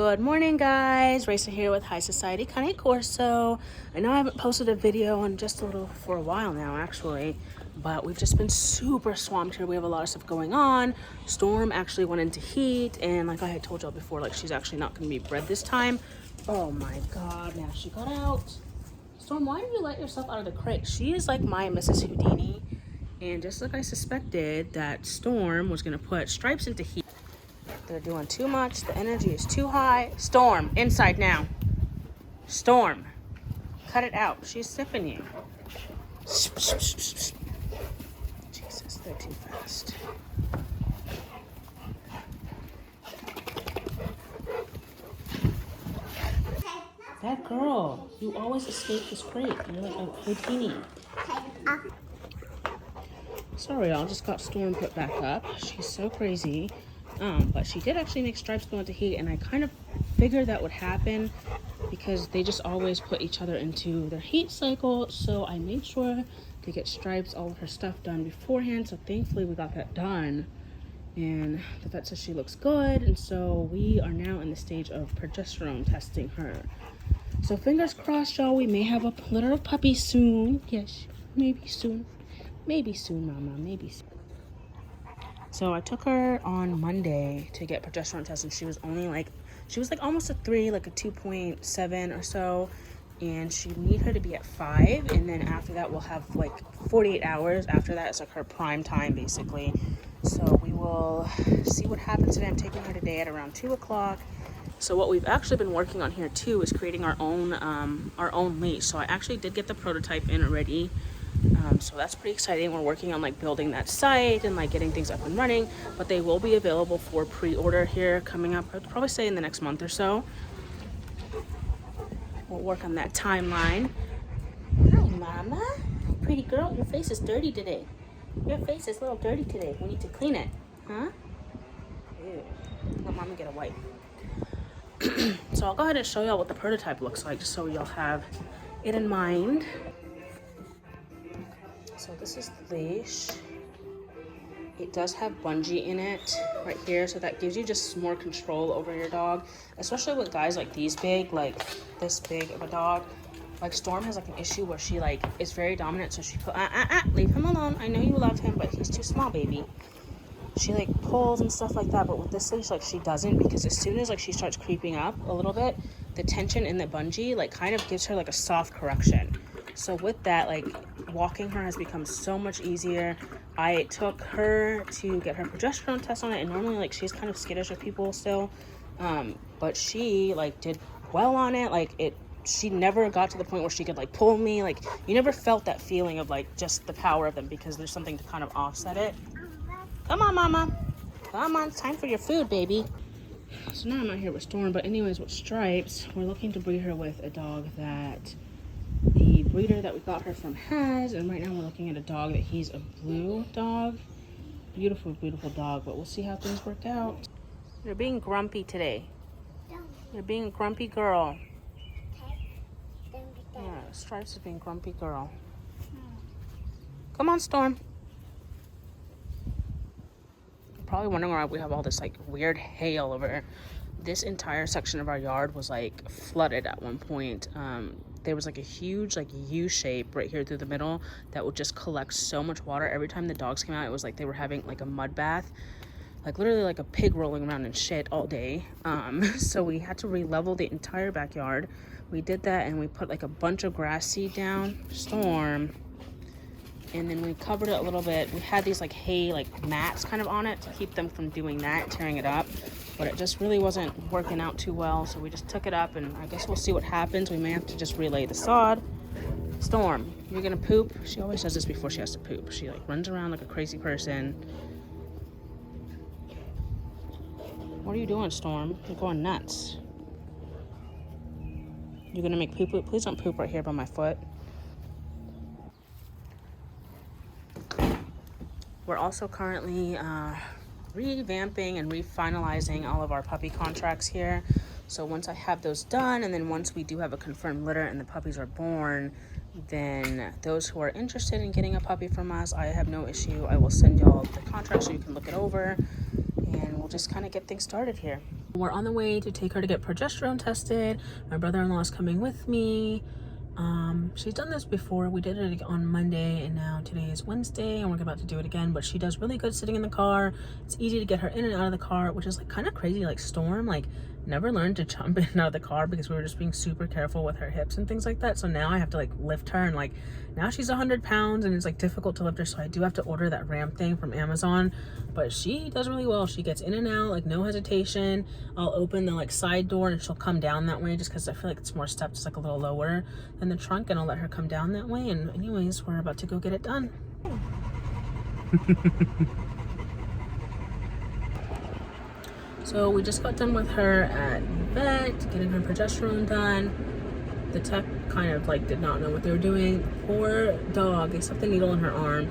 Good morning, guys. Racer here with High Society Cane Corso. I know I haven't posted a video in just for a while now, actually, but we've just been super swamped here. We have a lot of stuff going on. Storm actually went into heat, and like I had told y'all before, like she's actually not going to be bred this time. Oh my God, now she got out. Storm, why did you let yourself out of the crate? She is like my Mrs. Houdini, and just like I suspected, that Storm was going to put Stripes into heat. They're doing too much. The energy is too high. Storm, inside now. Storm, cut it out. She's sipping you. Jesus, they're too fast. That girl, you always escape this crate. You're like a Houdini. Sorry, y'all, just got Storm put back up. She's so crazy. But she did actually make Stripes go into heat, and I kind of figured that would happen because they just always put each other into their heat cycle. So I made sure to get Stripes all of her stuff done beforehand. So thankfully we got that done, and the vet says she looks good. And so we are now in the stage of progesterone testing her. So fingers crossed, y'all, we may have a litter of puppies soon. Yes, maybe soon. Maybe soon, mama, maybe soon. So I took her on Monday to get progesterone tests, and she was like almost a 3, like a 2.7 or so. And she need her to be at 5. And then after that, we'll have like 48 hours. After that, it's like her prime time, basically. So we will see what happens today. I'm taking her today at around 2 o'clock. So what we've actually been working on here too is creating our own leash. So I actually did get the prototype in already. So that's pretty exciting. We're working on like building that site and like getting things up and running, but they will be available for pre-order here coming up. I'd probably say in the next month or so. We'll work on that timeline. Hi, mama. Pretty girl, your face is dirty today. Your face is a little dirty today. We need to clean it, huh? Ew. Let mama get a wipe. So I'll go ahead and show y'all what the prototype looks like, just so y'all have it in mind. So this is the leash. It does have bungee in it right here, so that gives you just more control over your dog, especially with guys like these big, like this big of a dog. Like Storm has like an issue where she like is very dominant, so she leave him alone. I know you love him, but he's too small, baby. She like pulls and stuff like that, but with this leash, like she doesn't, because as soon as like she starts creeping up a little bit, the tension in the bungee like kind of gives her like a soft correction. So with that, like walking her has become so much easier. I took her to get her progesterone test on it, and normally like she's kind of skittish of people still, but she like did well on it. Like she never got to the point where she could like pull me. Like you never felt that feeling of like just the power of them, because there's something to kind of offset it. Come on, mama. Come on, it's time for your food, baby. So now I'm out here with Storm, but anyways, with Stripes, we're looking to breed her with a dog that the breeder that we got her from has, and right now we're looking at a dog that he's a blue dog. Beautiful, beautiful dog, but we'll see how things work out. You're being grumpy today. You're being a grumpy girl. Yeah, Stripes is being a grumpy girl. Come on, Storm. You're probably wondering why we have all this like weird hail over this entire section of our yard. Was like flooded at one point. There was like a huge like U shape right here through the middle that would just collect so much water. Every time the dogs came out, it was like they were having like a mud bath, like literally like a pig rolling around in shit all day. So we had to re-level the entire backyard. We did that, and we put like a bunch of grass seed down, Storm, and then we covered it a little bit. We had these like hay like mats kind of on it to keep them from doing that, tearing it up. But it just really wasn't working out too well, so we just took it up, and I guess we'll see what happens. We may have to just relay the sod. Storm, you're gonna poop? She always does this before she has to poop. She like runs around like a crazy person. What are you doing, Storm? You're going nuts. You're gonna make poop? Please don't poop right here by my foot. We're also currently revamping and refinalizing all of our puppy contracts here. So once I have those done, and then once we do have a confirmed litter and the puppies are born, then those who are interested in getting a puppy from us, I have no issue. I will send y'all the contract so you can look it over, and we'll just kind of get things started here. We're on the way to take her to get progesterone tested. My brother-in-law is coming with me. She's done this before. We did it on Monday, and now today is Wednesday, and we're about to do it again. But she does really good sitting in the car. It's easy to get her in and out of the car, which is like kind of crazy. Like Storm, like never learned to jump in and out of the car because we were just being super careful with her hips and things like that. So now I have to like lift her, and like now she's 100 pounds and it's like difficult to lift her. So I do have to order that ramp thing from Amazon, but she does really well. She gets in and out, like no hesitation. I'll open the like side door and she'll come down that way just because I feel like it's more steps, like a little lower than the trunk, and I'll let her come down that way. And anyways, we're about to go get it done. So we just got done with her at the vet, getting her progesterone done. The tech kind of like did not know what they were doing. Poor dog, they stuck the needle in her arm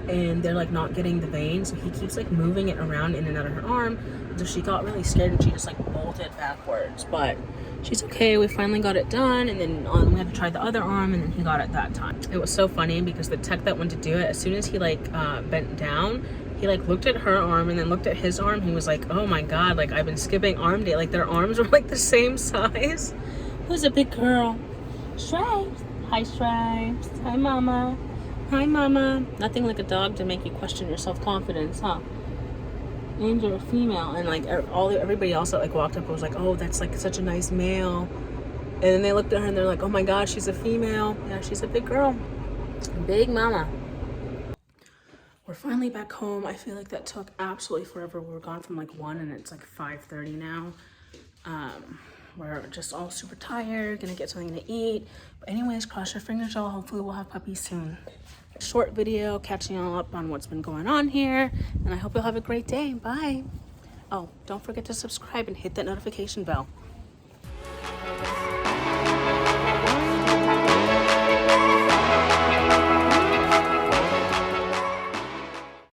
and they're like not getting the vein, so he keeps like moving it around in and out of her arm. So she got really scared and she just like bolted backwards, but she's okay. We finally got it done, and then we had to try the other arm, and then he got it that time. It was so funny because the tech that went to do it, as soon as he like bent down, he like looked at her arm and then looked at his arm. He was like, oh my god, like I've been skipping arm day. Like their arms were like the same size. Who's a big girl? Stripes. Hi Stripes. Hi mama. Hi mama. Nothing like a dog to make you question your self-confidence, huh? And you're a female. And like everybody else that like walked up was like, oh, that's like such a nice male. And then they looked at her and they're like, oh my god, she's a female. Yeah, she's a big girl. Big mama. We're finally back home. I feel like that took absolutely forever. We were gone from like 1 and it's like 5:30 now. We're just all super tired, gonna get something to eat. But anyways, cross your fingers, y'all. Hopefully we'll have puppies soon. Short video catching y'all up on what's been going on here. And I hope you'll have a great day. Bye. Oh, don't forget to subscribe and hit that notification bell.